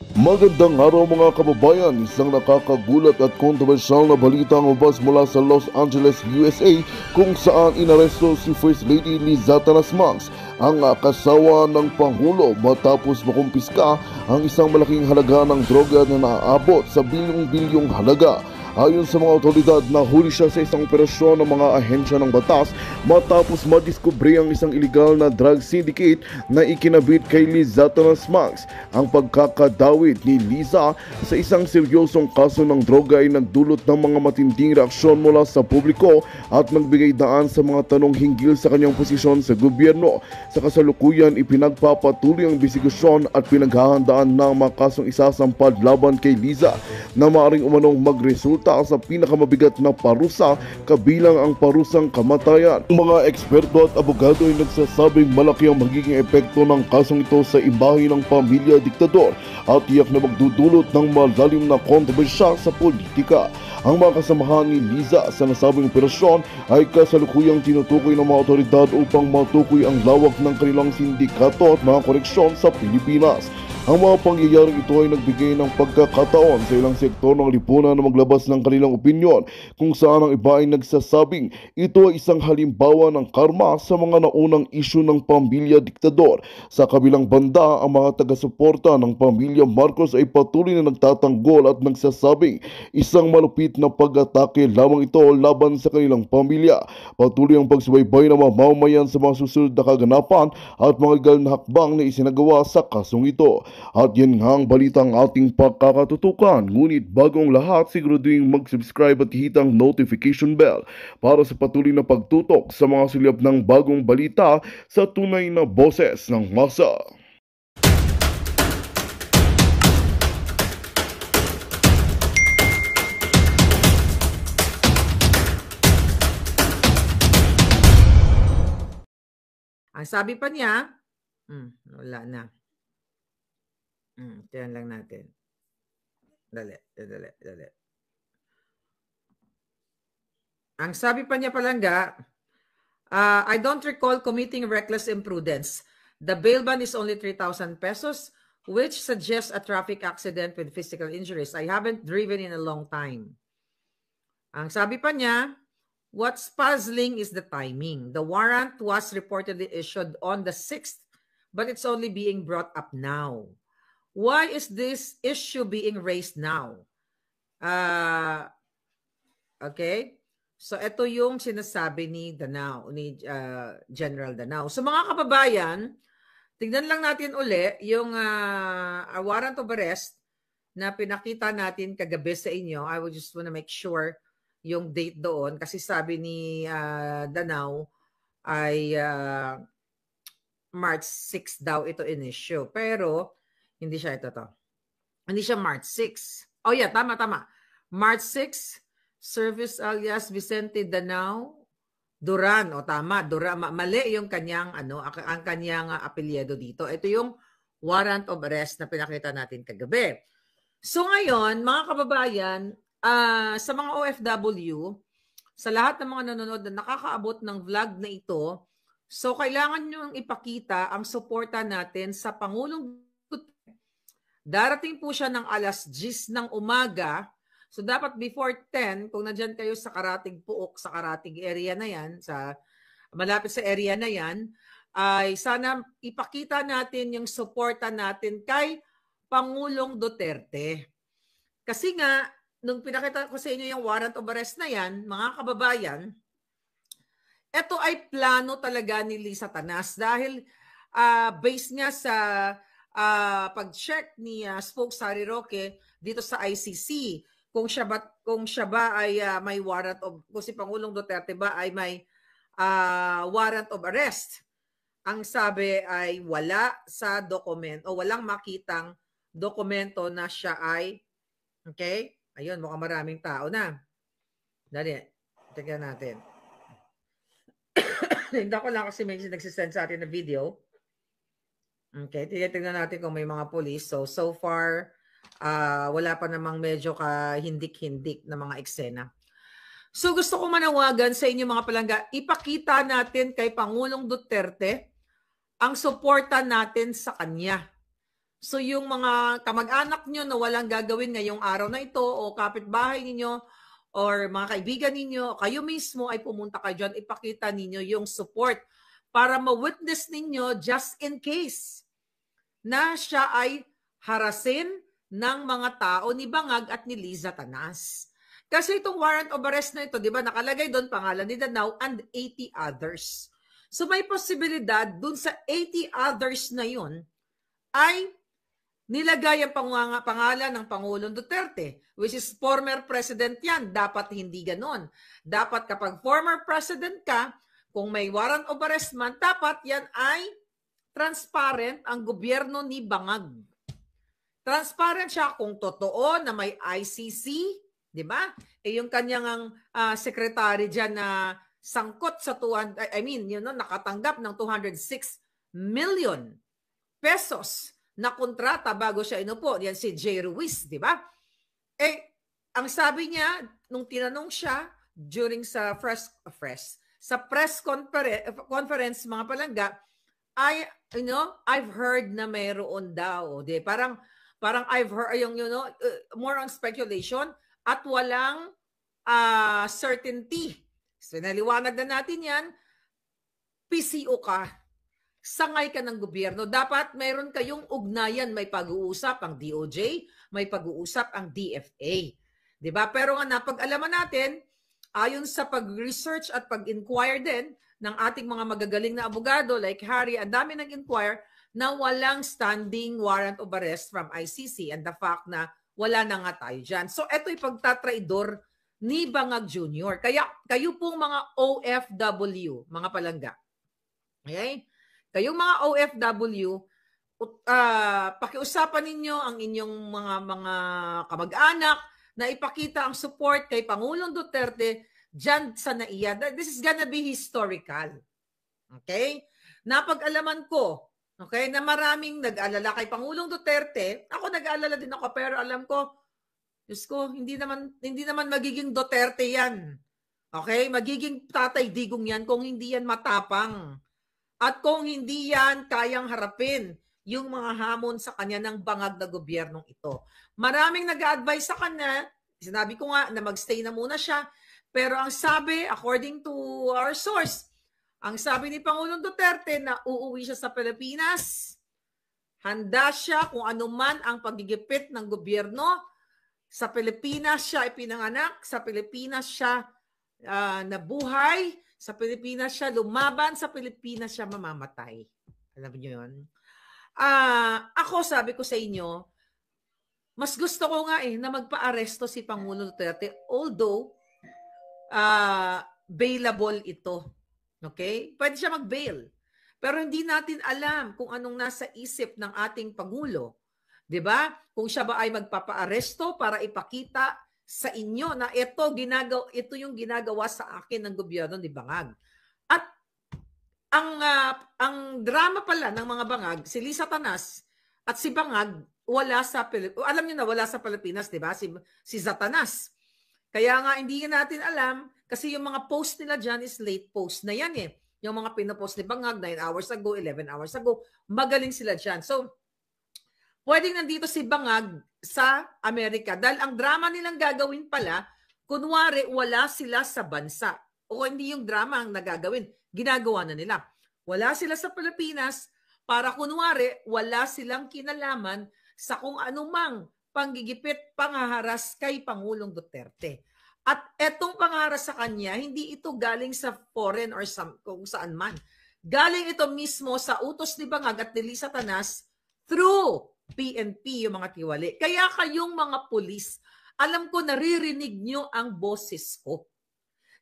Magandang araw mga kababayan, isang nakakagulat at kontrobersyal na balita ang lumabas mula sa Los Angeles, USA kung saan inaresto si First Lady Lizata Nasmags, ang kasawa ng Pangulo matapos makumpiska ang isang malaking halaga ng droga na naaabot sa bilyong-bilyong halaga. Ayon sa mga otoridad, nahuli siya sa isang operasyon ng mga ahensya ng batas matapos madiskubre ang isang illegal na drug syndicate na ikinabit kay Lizata Nasmags. Ang pagkakadawit ni Liza sa isang seryosong kaso ng droga ay nagdulot ng mga matinding reaksyon mula sa publiko at nagbigay daan sa mga tanong hinggil sa kanyang posisyon sa gobyerno. Sa kasalukuyan, ipinagpapatuloy ang investigasyon at pinaghahandaan ng mga kasong isasampad laban kay Liza na maaaring umanong magresulta sa pinakamabigat na parusa, kabilang ang parusang kamatayan. Ang mga eksperto at abogado ay nagsasabing malaki ang magiging epekto ng kasong ito sa imahe ng pamilya diktador at tiyak na magdudulot ng malalim na kontrobersya sa politika. Ang mga kasamahan ni Liza sa nasabing operasyon ay kasalukuyang tinutukoy ng mga otoridad upang matukoy ang lawak ng kanilang sindikato at mga koreksyon sa Pilipinas. Ang mga pangyayaring ito ay nagbigay ng pagkakataon sa ilang sektor ng lipunan na maglabas ng kanilang opinyon, kung saan ang iba ay nagsasabing ito ay isang halimbawa ng karma sa mga naunang isyu ng pamilya diktador. Sa kabilang banda, ang mga taga-suporta ng pamilya Marcos ay patuloy na nagtatanggol at nagsasabing isang malupit na pag-atake lamang ito laban sa kanilang pamilya. Patuloy ang pagsubaybay ng mga mamamayan sa mga susunod na kaganapan at mga legal na hakbang na isinagawa sa kasong ito. At yan nga ang balitang ating pagkakatutukan. Ngunit bagong lahat, siguraduhin mag-subscribe at hitang notification bell para sa patuloy na pagtutok sa mga sulyap ng bagong balita sa tunay na boses ng masa. Ang sabi pa niya, wala na. Tiyan lang natin. Dali. Ang sabi pa niya palangga, I don't recall committing reckless imprudence. The bail bond is only 3,000 pesos, which suggests a traffic accident with physical injuries. I haven't driven in a long time. Ang sabi pa niya, what's puzzling is the timing. The warrant was reportedly issued on the 6th, but it's only being brought up now. Why is this issue being raised now? Okay. So, ito yung sinasabi ni Danao, ni General Danao. So, mga kababayan, tignan lang natin uli yung warrant of arrest na pinakita natin kagabi sa inyo. I would just want to make sure yung date doon kasi sabi ni Danao ay March 6 daw ito in-issue. Pero, hindi siya ito to. Hindi siya March 6. Oh yeah, tama. March 6, service alias Vicente Danao Duran. O tama, Duran. Mali yung kanyang, ang kanyang apelyido dito. Ito yung warrant of arrest na pinakita natin kagabi. So ngayon, mga kababayan, sa mga OFW, sa lahat ng mga nanonood na nakakaabot ng vlog na ito, so kailangan nyo ipakita ang suporta natin sa Pangulong. Darating po siya ng alas 10 ng umaga. So dapat before 10, kung nandyan kayo sa Karatig Puok, sa Karatig area na yan, sa malapit sa area na yan, ay sana ipakita natin yung suporta natin kay Pangulong Duterte. Kasi nga, nung pinakita ko sa inyo yung warrant of arrest na yan, mga kababayan, ito ay plano talaga ni Liza Tanas dahil based nga sa pag-check ni Spokes Harry Roque dito sa ICC kung siya ba ay may warrant of, kung si Pangulong Duterte ba ay may warrant of arrest. Ang sabi ay wala sa dokumento o walang makitang dokumento na siya ay okay. Ayun, mukhang maraming tao na. Dali, tignan natin. Hindi ko lang kasi may nagsisend sa atin na video. Okay, tingnan natin kung may mga police. So far, wala pa namang medyo kahindik-hindik na mga eksena. So gusto ko manawagan sa inyo mga palangga, ipakita natin kay Pangulong Duterte ang suporta natin sa kanya. So yung mga kamag-anak nyo na walang gagawin ngayong araw na ito o kapitbahay ninyo or mga kaibigan ninyo, kayo mismo ay pumunta kayo dyan, ipakita ninyo yung support para ma-witness ninyo just in case na siya ay harasin ng mga tao ni Bangag at ni Liza Tanas. Kasi itong warrant of arrest na ito, di ba, nakalagay doon pangalan ni Danao and 80 others. So may posibilidad dun sa 80 others na yun ay nilagay ang pangalan ng Pangulong Duterte, which is former president yan. Dapat hindi ganon. Dapat kapag former president ka, kung may warrant of arrest man, dapat yan ay transparent ang gobyerno ni Bangag. Transparent siya kung totoo na may ICC, di ba? Yung kanyang secretary dyan na sangkot sa nakatanggap ng 206 million pesos na kontrata bago siya inupo. Yan si Jay Ruiz, di ba? Ang sabi niya, nung tinanong siya during sa press conference, mga palangga, I've heard na mayroon daw. Di? Parang I've heard, more on speculation at walang certainty. So, naliwanag na natin yan, PCO ka. Sangay ka ng gobyerno. Dapat mayroon kayong ugnayan. May pag-uusap ang DOJ, may pag-uusap ang DFA. Diba? Pero nga napag-alaman natin, ayon sa pag-research at pag-inquire din ng ating mga magagaling na abogado like Harry, ang dami nag-inquire na walang standing warrant of arrest from ICC and the fact na wala na nga tayo dyan. So ito'y pagtatraidor ni Bangag Jr. Kaya kayo pong mga OFW, mga palangga. Okay? Kayong mga OFW, pakiusapan ninyo ang inyong mga kamag-anak na ipakita ang support kay Pangulong Duterte dyan sa NAIA. This is gonna be historical. Okay? Napag-alaman ko, okay, na maraming nag-alala kay Pangulong Duterte. Ako nag-alala din ako, pero alam ko, Diyos ko, hindi naman magiging Duterte yan. Okay? Magiging Tatay Digong yan kung hindi yan matapang. At kung hindi yan kayang harapin yung mga hamon sa kanya ng bangag na gobyernong ito. Maraming nag-a-advise sa kanya, sinabi ko nga na magstay na muna siya, pero ang sabi, according to our source, ang sabi ni Pangulong Duterte na uuwi siya sa Pilipinas, handa siya kung anuman ang pagigipit ng gobyerno, sa Pilipinas siya ipinanganak, sa Pilipinas siya nabuhay, sa Pilipinas siya lumaban, sa Pilipinas siya mamamatay. Alam niyo yun? Ako sabi ko sa inyo, mas gusto ko nga na magpa-aresto si Pangulo Duterte, although bailable ito. Okay? Pwede siya mag-bail. Pero hindi natin alam kung anong nasa isip ng ating Pangulo. 'Di ba? Kung siya ba ay magpapa-aresto para ipakita sa inyo na ito yung ginagawa sa akin ng gobyerno ni Bangag. At ang drama pala ng mga Bangag, si Liza Tanas at si Bangag wala sa Pilipinas. Alam niyo na wala sa Pilipinas, 'di ba? Si Zatanas. Kaya nga hindi natin alam kasi yung mga post nila diyan is late post na yan eh. Yung mga pinopost ni Bangag 9 hours ago, 11 hours ago, magaling sila diyan. So pwedeng nandito si Bangag sa Amerika dahil ang drama nilang gagawin pala, kunwari wala sila sa bansa. O hindi yung drama ang nagagawin, ginagawa na nila. Wala sila sa Pilipinas para kunwari wala silang kinalaman sa kung anumang panggigipit, panghaharas kay Pangulong Duterte. At etong panghaharas sa kanya, hindi ito galing sa foreign or kung saan man. Galing ito mismo sa utos ni Bangag at ni Liza Tanas through PNP, yung mga tiwali. Kaya kayong mga pulis, alam ko naririnig nyo ang boses ko.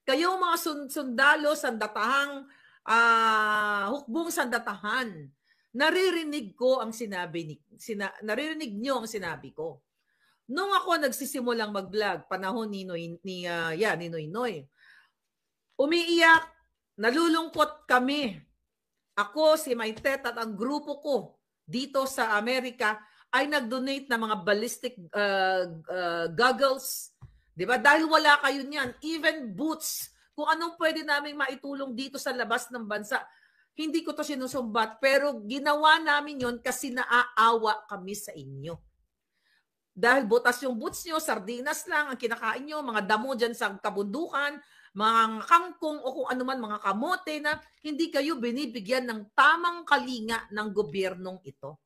Kayong mga sundalo, sandatahang, hukbong sandatahan, naririnig ko ang naririnig nyo ang sinabi ko. Nung ako nagsisimulang mag-vlog, panahon ni Noy, umiiyak, nalulungkot kami. Ako, si Maitet at ang grupo ko dito sa Amerika ay nag-donate ng mga ballistic goggles. Diba? Dahil wala kayo niyan. Even boots. Kung anong pwede namin maitulong dito sa labas ng bansa. Hindi ko to sinusumbat, pero ginawa namin yon kasi naaawa kami sa inyo. Dahil butas yung boots nyo, sardinas lang ang kinakain nyo, mga damo dyan sa kabundukan, mga kangkong o kung ano man, mga kamote na hindi kayo binibigyan ng tamang kalinga ng gobyernong ito.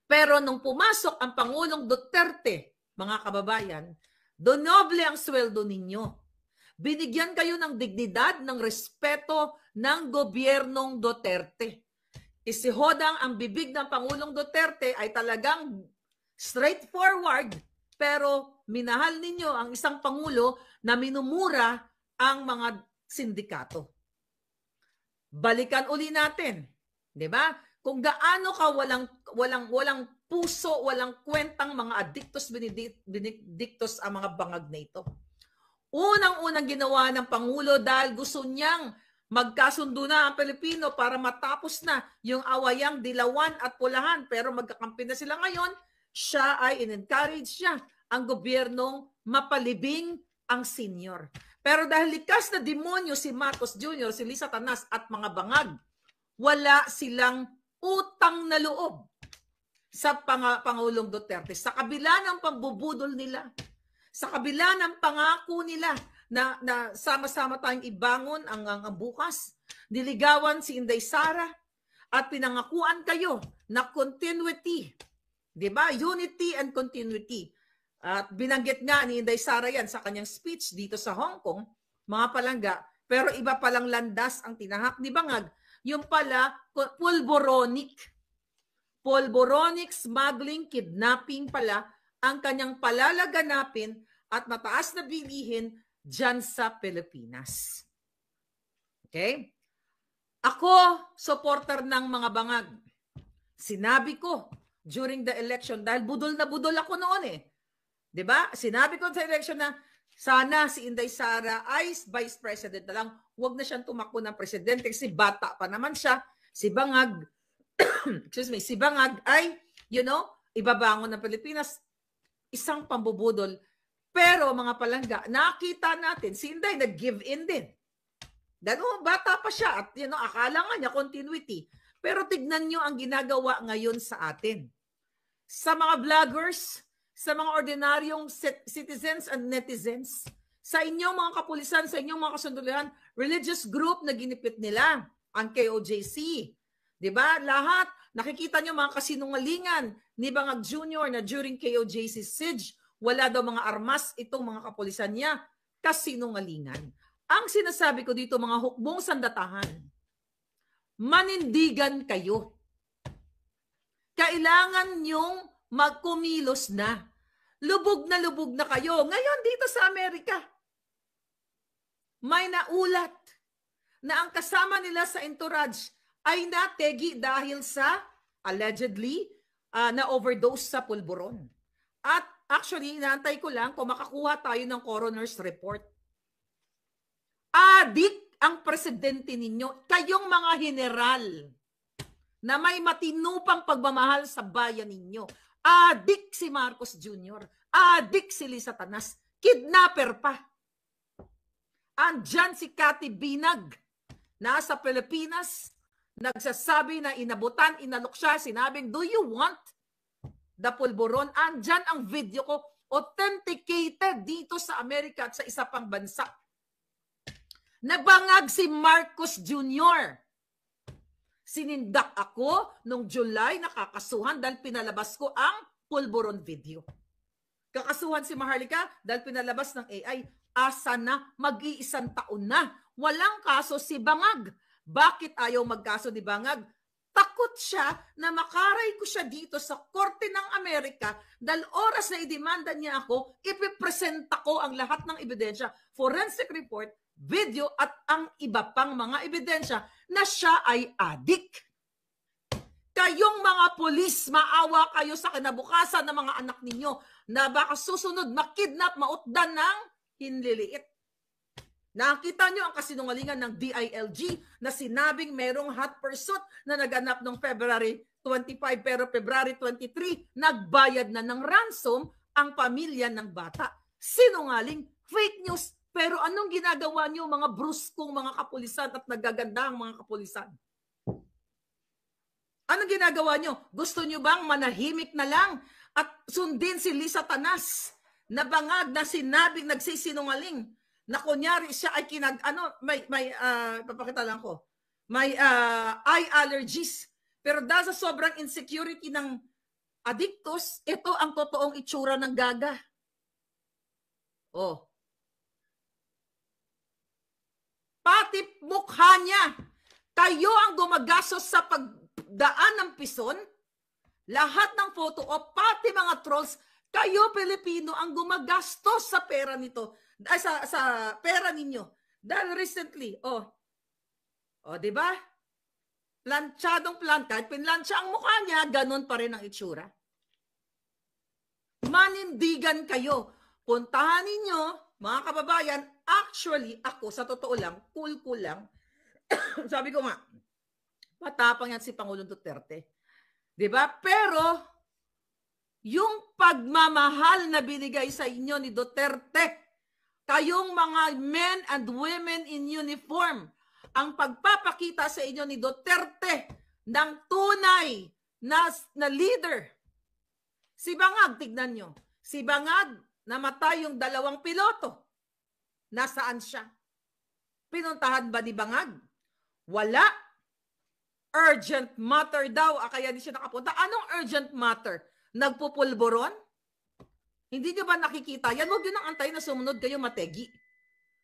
Pero nung pumasok ang Pangulong Duterte, mga kababayan, donoble ang sweldo ninyo. Binigyan kayo ng dignidad, ng respeto ng gobyernong Duterte. Isihodang ang bibig ng Pangulong Duterte ay talagang straightforward, pero minahal ninyo ang isang Pangulo na minumura ang mga sindikato. Balikan uli natin, di ba? Kung gaano ka walang puso, walang kwentang mga addictus benedictus ang mga bangag na ito. Unang-unang ginawa ng Pangulo dahil gusto niyang magkasundo na ang Pilipino para matapos na yung awayang dilawan at pulahan, pero magkakampi na sila ngayon, siya ay in-encourage siya ang gobyernong mapalibing ang senior. Pero dahil likas na demonyo si Marcos Jr., si Lisa Tanas at mga bangag, wala silang utang na loob sa Pangulong Duterte. Sa kabila ng pagbubudol nila, sa kabila ng pangako nila na sama-sama tayong ibangon ang bukas, niligawan si Inday Sara at pinangakuan kayo na continuity, di ba? Unity and continuity. At binanggit nga ni Inday Sara yan sa kanyang speech dito sa Hong Kong, mga palangga, pero iba palang landas ang tinahak ni Bangag. Yung pala, pulboronic smuggling, kidnapping pala ang kanyang palalaganapin at mataas na bilihin dyan sa Pilipinas. Okay? Ako, supporter ng mga bangag. Sinabi ko during the election, dahil budol na budol ako noon eh. Diba? Sinabi ko sa election na sana si Inday Sara ay vice president na lang, huwag na siyang tumakbo ng presidente kasi bata pa naman siya. Si Bangag, si Bangag ay, ibabangon ng Pilipinas, isang pambubudol. Pero mga palangga, nakita natin, si Inday nag-give in din. Dahil bata pa siya at akala nga niya continuity. Pero tignan nyo ang ginagawa ngayon sa atin. Sa mga vloggers, sa mga ordinaryong citizens and netizens, sa inyong mga kapulisan, sa inyong mga kasundulihan, religious group na ginipit nila, ang KOJC. Diba? Lahat, nakikita nyo mga kasinungalingan ni Bangag Jr. na during KOJC siege, wala daw mga armas itong mga kapulisan niya, kasinungalingan. Ang sinasabi ko dito, mga hukbong sandatahan, manindigan kayo. Kailangan nyong magkumilos na. Lubog na kayo. Ngayon dito sa Amerika, may naulat na ang kasama nila sa entourage ay nategi dahil sa allegedly na overdose sa pulburon. At actually, inaantay ko lang kung makakuha tayo ng coroner's report. Adik ang presidente ninyo, kayong mga general na may matinupang pagmamahal sa bayan ninyo. Adik si Marcos Jr., adik si Lisa Tanas, kidnapper pa. Andyan si Cathy Binag, nasa Pilipinas, nagsasabi na inabutan, inalok siya, sinabing, do you want the pulburon? Andyan ang video ko, authenticated dito sa Amerika at sa isa pang bansa. Nabangag si Marcos Jr. Sinindak ako nung July, nakakasuhan dahil pinalabas ko ang pulburon video. Kakasuhan si Maharlika dahil pinalabas ng AI. Asa na? Mag-iisang taon na. Walang kaso si Bangag. Bakit ayaw magkaso ni Bangag? Takot siya na makaray ko siya dito sa Korte ng Amerika dahil oras na idemanda niya ako, ipipresenta ko ang lahat ng ebidensya, forensic report, video at ang iba pang mga ebidensya na siya ay adik. Kayong mga pulis, maawa kayo sa kinabukasan ng mga anak ninyo na baka susunod makidnap, mautdan ng hinliliit. Nakita nyo ang kasinungalingan ng DILG na sinabing merong hot pursuit na naganap noong February 25 pero February 23 nagbayad na ng ransom ang pamilya ng bata. Sinungaling, fake news, Pero anong ginagawa niyo, mga bruskong mga kapulisan at nagagandang mga kapulisan? Anong ginagawa niyo? Gusto niyo bang manahimik na lang at sundin si Lisa Tanas na bangag na sinabing nagsisinungaling na kunyari siya ay papakita lang ko, may eye allergies. Pero dahil sa sobrang insecurity ng adictos, ito ang totoong itsura ng Gaga. Oh. Pati mukha niya. Kayo ang gumagastos sa pagdaan ng pison. Lahat ng photo op, pati mga trolls, kayo Pilipino ang gumagastos sa pera nito. Ay, sa pera ninyo. Dahil recently, di ba? Planchadong kahit pinlansya ang mukha niya, ganun pa rin ang itsura. Manindigan kayo. Puntahan ninyo, mga kababayan, actually, ako, sa totoo lang, cool lang. Sabi ko nga, matapang yan si Pangulong Duterte. Diba? Pero, yung pagmamahal na binigay sa inyo ni Duterte, kayong mga men and women in uniform, ang pagpapakita sa inyo ni Duterte ng tunay na leader. Si Bangag, tignan nyo. Si Bangag, namatay yung 2 piloto. Nasaan siya? Pinuntahan ba ni Bangag? Wala. Urgent matter daw. Kaya di siya nakapunta. Anong urgent matter? Nagpupulboron? Hindi nyo ba nakikita? Yan, huwag yun ang antay na sumunod kayo mategi.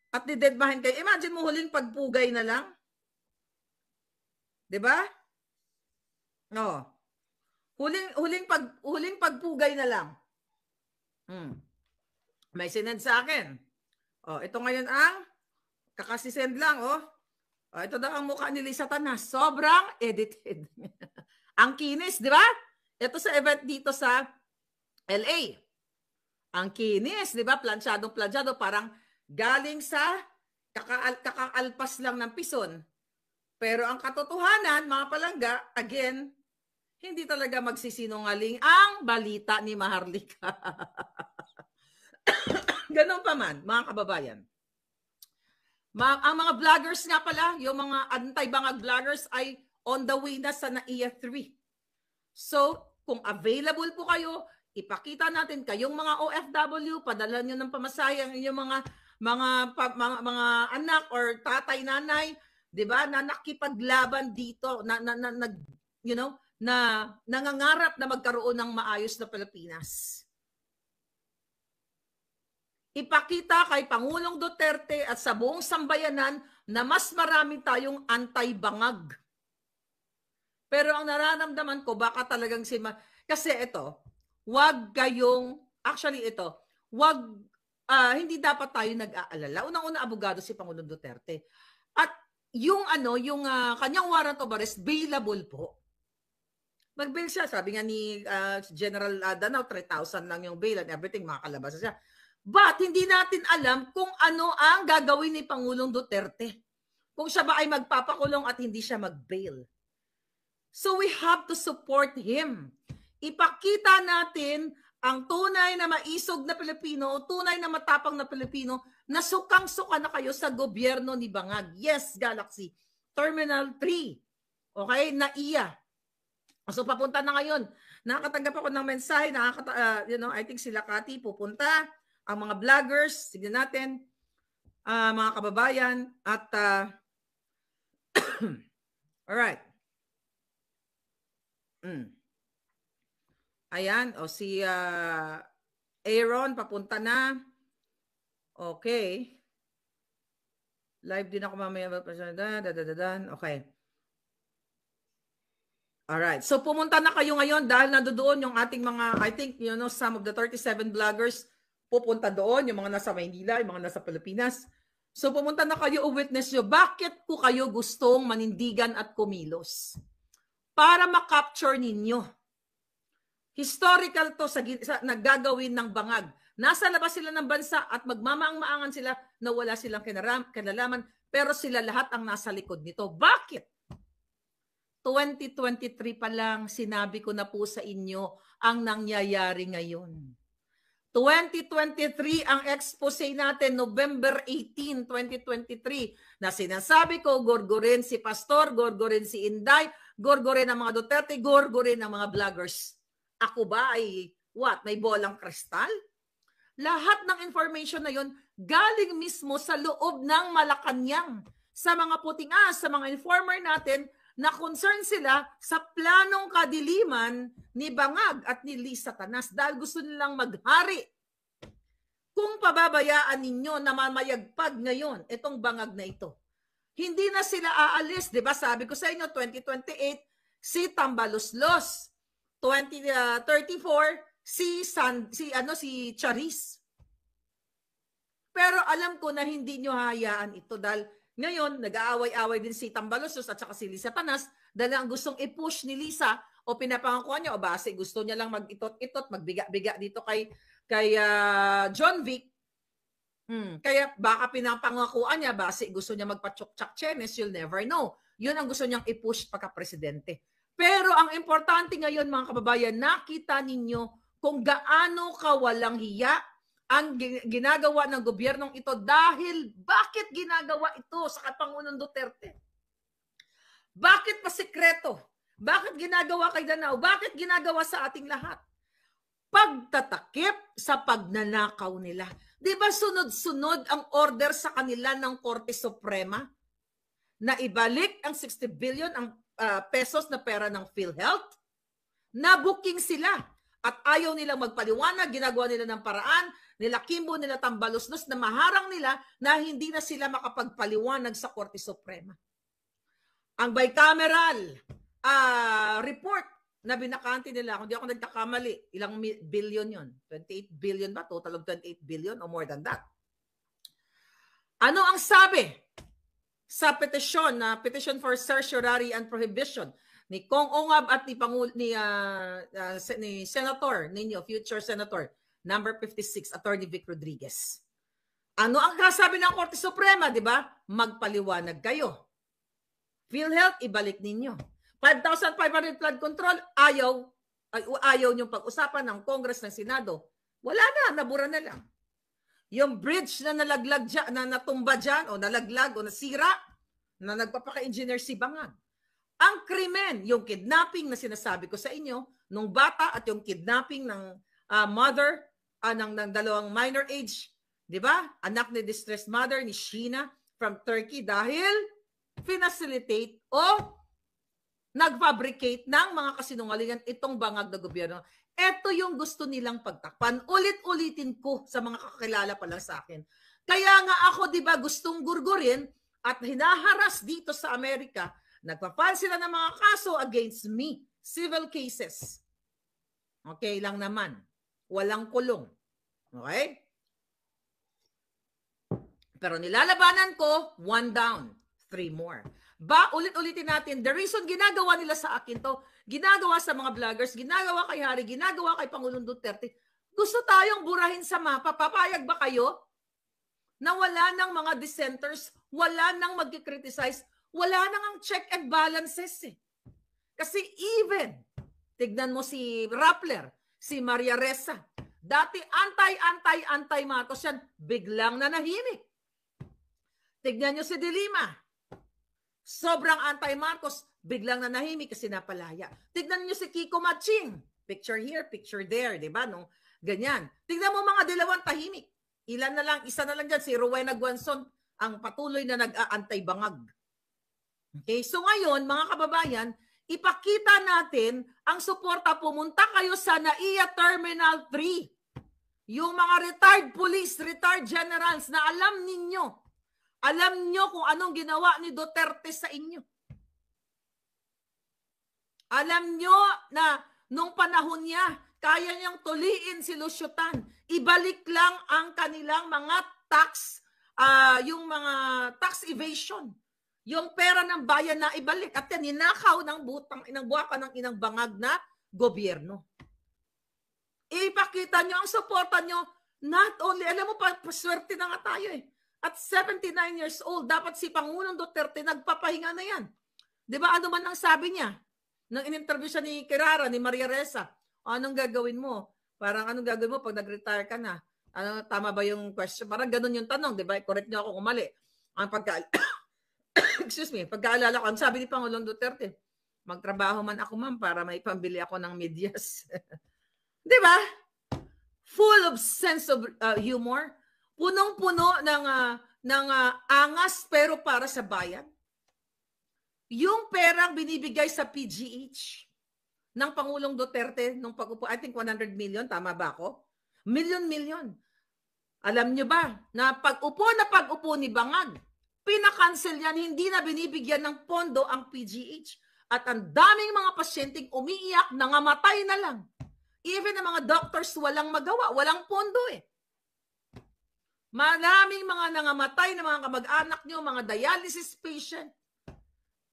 At didedmahin kayo. Imagine mo huling pagpugay na lang. Diba? No. Huling pagpugay na lang. May sinend sa akin. Ito ngayon ang kakasisend lang, ito daw ang mukha ni Lisa Tanas. Sobrang edited. Ang kinis, di ba? Ito sa event dito sa LA. Ang kinis, di ba? Planchado, parang galing sa kakaalpas lang ng pison. Pero ang katotohanan, mga palangga, again, hindi talaga magsisinungaling ang balita ni Maharlika. Ganon pa man, mga kababayan. Ang mga vloggers nga pala, yung mga anti-bangag vloggers ay on the way na sa NAIA 3. So, kung available po kayo, ipakita natin kayong mga OFW, padala nyo ng pamasahe ang inyong mga anak or tatay, nanay, 'di ba? Na nakipaglaban dito, na nangangarap na magkaroon ng maayos na Pilipinas. Ipakita kay Pangulong Duterte at sa buong sambayanan na mas marami tayong anti-bangag. Pero ang nararamdaman ko, baka talagang kasi ito, hindi dapat tayo nag-aalala. Unang-una, abogado si Pangulong Duterte. At yung kanyang warrant of arrest, bailable po. Mag-bail siya. Sabi nga ni General Danao, 3,000 lang yung bail and everything, makakalabas siya. But hindi natin alam kung ano ang gagawin ni Pangulong Duterte. Kung siya ba ay magpapakulong at hindi siya mag-bail. So we have to support him. Ipakita natin ang tunay na maisog na Pilipino o tunay na matapang na Pilipino na sukang-suka na kayo sa gobyerno ni Bangag. Yes, Galaxy. Terminal 3. Okay? NAIA. So papunta na ngayon. Nakakatanggap ako ng mensahe. I think sila Kati pupunta. Ang mga vloggers, tignan natin, mga kababayan, at alright. Ayan, si Aaron, papunta na. Okay. Live din ako mamaya. Okay. Alright, so pumunta na kayo ngayon dahil nandoon yung ating mga, I think, some of the 37 vloggers pupunta doon, yung mga nasa Maynila, yung mga nasa Pilipinas. So pumunta na kayo o witness nyo, bakit po kayo gustong manindigan at kumilos? Para makapture ninyo. Historical to sa naggagawin ng Bangag. Nasa labas sila ng bansa at magmamaang-maangan sila na wala silang kinalaman, pero sila lahat ang nasa likod nito. Bakit? 2023 pa lang, sinabi ko na po sa inyo ang nangyayari ngayon. 2023 ang expose natin, November 18, 2023, na sinasabi ko, gorgorin si Pastor, gorgorin si Inday, gorgorin ang mga Duterte, gorgorin ang mga vloggers. Ako ba ay, may bolang kristal? Lahat ng information na yon galing mismo sa loob ng Malacanang, sa mga puting sa mga informer natin, na concern sila sa planong kadiliman ni Bangag at ni Lisa Tanas dahil gusto nilang maghari. Kung pababayaan ninyo na mamayagpag ngayon itong Bangag na ito, hindi na sila aalis. Diba sabi ko sa inyo, 2028, si Tambaloslos. 2034, si Charis. Pero alam ko na hindi nyo hayaan ito dahil ngayon, nag-aaway-away din si Tambaloslos at saka si Lisa Tanas dahil ang gustong i-push ni Lisa o pinapangakuan niya o base gusto niya lang mag-itot-itot, magbiga-biga dito kay John Vic. Kaya baka pinapangakuan niya base gusto niya magpa-chok-chak chenes, you'll never know. Yun ang gusto niyang i-push pagka-presidente. Pero ang importante ngayon mga kababayan, nakita ninyo kung gaano kawalang hiya ang ginagawa ng gobyernong ito dahil bakit ginagawa ito sa Pangulong Duterte? Bakit pa sekreto? Bakit ginagawa kay Danao? Bakit ginagawa sa ating lahat? Pagtatakip sa pagnanakaw nila. Di ba sunod-sunod ang order sa kanila ng Korte Suprema na ibalik ang 60 billion ang pesos na pera ng PhilHealth? Nabuking sila at ayaw nilang magpaliwanag, ginagawa nila ng paraan, nila Kimbo, nila Tambaloslos na maharang nila na hindi na sila makapagpaliwanag sa Korte Suprema. Ang bicameral report na binakante nila, kung di ako nagkakamali, ilang billion yon? 28 billion ba? Total of 28 billion o more than that. Ano ang sabi sa petisyon na Petition for Certiorari and Prohibition ni Kong Ongab at ni Senator ninyo, future Senator, number 56, Attorney Vic Rodriguez. Ano ang kasabi ng Korte Suprema, di ba? Magpaliwanag kayo. PhilHealth, ibalik ninyo. 5,500 flood control, ayaw niyong pag-usapan ng Congress, ng Senado. Wala na, nabura na lang. Yung bridge na nalaglag dyan, na natumba dyan, o nalaglag, o nasira, na nagpapaka-engineer si Bangag. Ang krimen, yung kidnapping na sinasabi ko sa inyo, nung bata at yung kidnapping ng mother, ng dalawang minor age, di ba? Anak ni distressed mother ni Sheena from Turkey dahil finacilitate o nag-fabricate ng mga kasinungalingan itong Bangag na gobyerno. Ito yung gusto nilang pagtakpan. Ulit-ulitin ko sa mga kakilala pa lang sa akin. Kaya nga ako, di ba, gustong gurgurin at hinaharas dito sa Amerika. Nagpapal sila ng mga kaso against me. Civil cases. Okay lang naman. Walang kulong. Okay? Pero nilalabanan ko, 1 down, 3 more. Ulit-ulitin natin, the reason ginagawa nila sa akin to, ginagawa sa mga vloggers, ginagawa kay Harry, ginagawa kay Pangulong Duterte, gusto tayong burahin sa mapa. Papayag ba kayo na wala ng mga dissenters, wala nang mag-criticize, wala nang ang check and balances eh. Kasi even, tignan mo si Rappler, si Maria Ressa, dati anti Matos yan, biglang nanahimik. Tignan nyo si De Lima, sobrang anti-Marcos, biglang nanahimik kasi napalaya. Tignan niyo si Kiko Matching. Picture here, picture there, di ba? No? Ganyan. Tignan mo mga dilawang tahimik. Ilan na lang, isa na lang dyan, si Rowena Guanzon, ang patuloy na nag-aantay-bangag. Okay, so ngayon, mga kababayan, ipakita natin ang suporta. Pumunta kayo sa NAIA Terminal 3. Yung mga retired police, retired generals na alam nyo kung anong ginawa ni Duterte sa inyo. Alam nyo na nung panahon niya, kaya niyang tuliin si Lucio Tan. Ibalik lang ang kanilang mga tax, yung mga tax evasion. Yung pera ng bayan na ibalik. At yan, ninakaw ng buwakan ng inang Bangag na gobyerno. Ipakita nyo ang suporta nyo. Not only, alam mo pa, paswerte na nga tayo eh. At 79 years old, dapat si Pangulong Duterte nagpapahinga na yan. Di ba ano man ang sabi niya? Nang in-interview siya ni Kirara, ni Maria Ressa, anong gagawin mo? Parang anong gagawin mo pag nag-retire ka na? Ano, tama ba yung question? Parang ganun yung tanong, di ba? Correct niyo ako kung mali. Ang excuse me, pagkaalala ko, ang sabi ni Pangulong Duterte, magtrabaho man ako, ma'am, para may pambili ako ng medyas. Di ba? Full of sense of humor. Punong-puno ng angas pero para sa bayan. Yung perang binibigay sa PGH ng Pangulong Duterte nung pag-upo, I think 100 million, tama ba ako? Million. Alam nyo ba na pag-upo ni Bangag, pinakancel yan, hindi na binibigyan ng pondo ang PGH. At ang daming mga pasyenteng umiiyak, nangamatay na lang. Even ang mga doctors walang magawa, walang pondo eh. Maraming mga nangamatay na mga kamag-anak nyo, mga dialysis patient.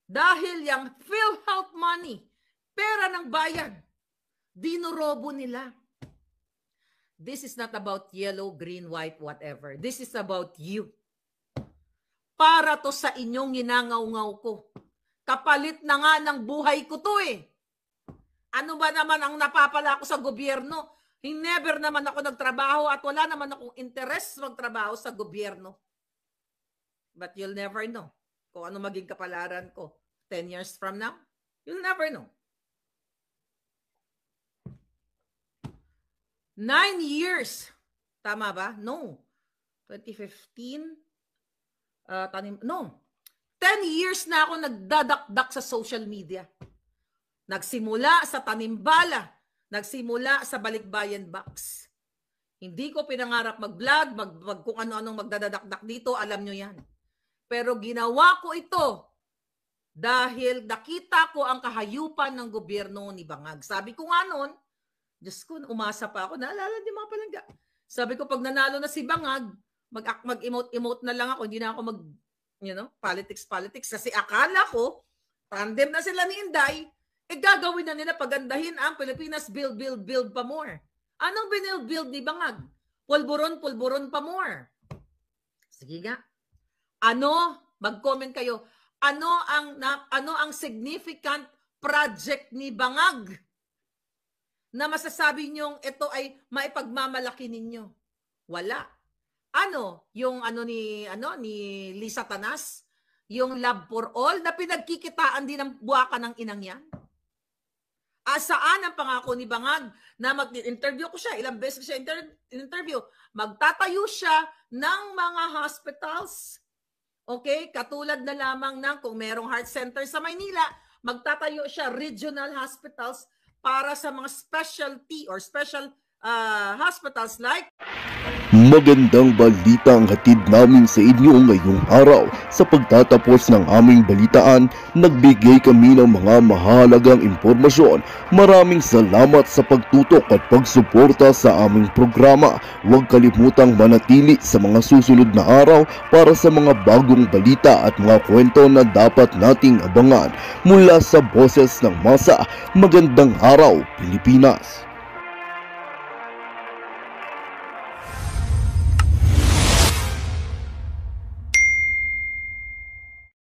Dahil yung PhilHealth money, pera ng bayan, dinorobo nila. This is not about yellow, green, white, whatever. This is about you. Para to sa inyong ginangaw-ngaw ko. Kapalit na nga ng buhay ko to eh. Ano ba naman ang napapala ko sa gobyerno? Never naman ako nagtrabaho at wala naman akong interest magtrabaho sa gobyerno. But you'll never know kung ano maging kapalaran ko 10 years from now. You'll never know. 9 years. Tama ba? No. 2015. 10 years na ako nagdadakdak sa social media. Nagsimula sa Tanimbala. Nagsimula sa Balikbayan Box. Hindi ko pinangarap mag-vlog, kung ano-anong magdadakdak dito, alam nyo yan. Pero ginawa ko ito dahil nakita ko ang kahayupan ng gobyerno ni Bangag. Sabi ko nga noon, Diyos ko, umasa pa ako, naalala niyo mga palangga. Sabi ko, pag nanalo na si Bangag, mag-emote na lang ako, hindi na ako politics. Kasi akala ko, tandem na sila ni Inday, gagawin na nila pagandahin ang Pilipinas build pa more. Anong build ni Bangag? Pulburon pa more. Sige nga. Mag-comment kayo. Ano ang significant project ni Bangag na masasabi niyong ito ay maipagmamalaki ninyo? Wala. Yung ni Lisa Tanas, yung Love for All na pinagkikitaan din ng buwakan ng inang yan? Saan ang pangako ni Bangag na mag-interview ko siya, ilang beses siya interview, magtatayo siya ng mga hospitals. Okay? Katulad na lamang ng kung merong heart center sa Maynila, magtatayo siya regional hospitals para sa mga specialty or special hospitals like. Magandang balita ang hatid namin sa inyo ngayong araw. Sa pagtatapos ng aming balitaan, nagbigay kami ng mga mahalagang impormasyon. Maraming salamat sa pagtutok at pagsuporta sa aming programa. Huwag kalimutang manatili sa mga susunod na araw para sa mga bagong balita at mga kwento na dapat nating abangan. Mula sa Boses ng Masa, magandang araw, Pilipinas!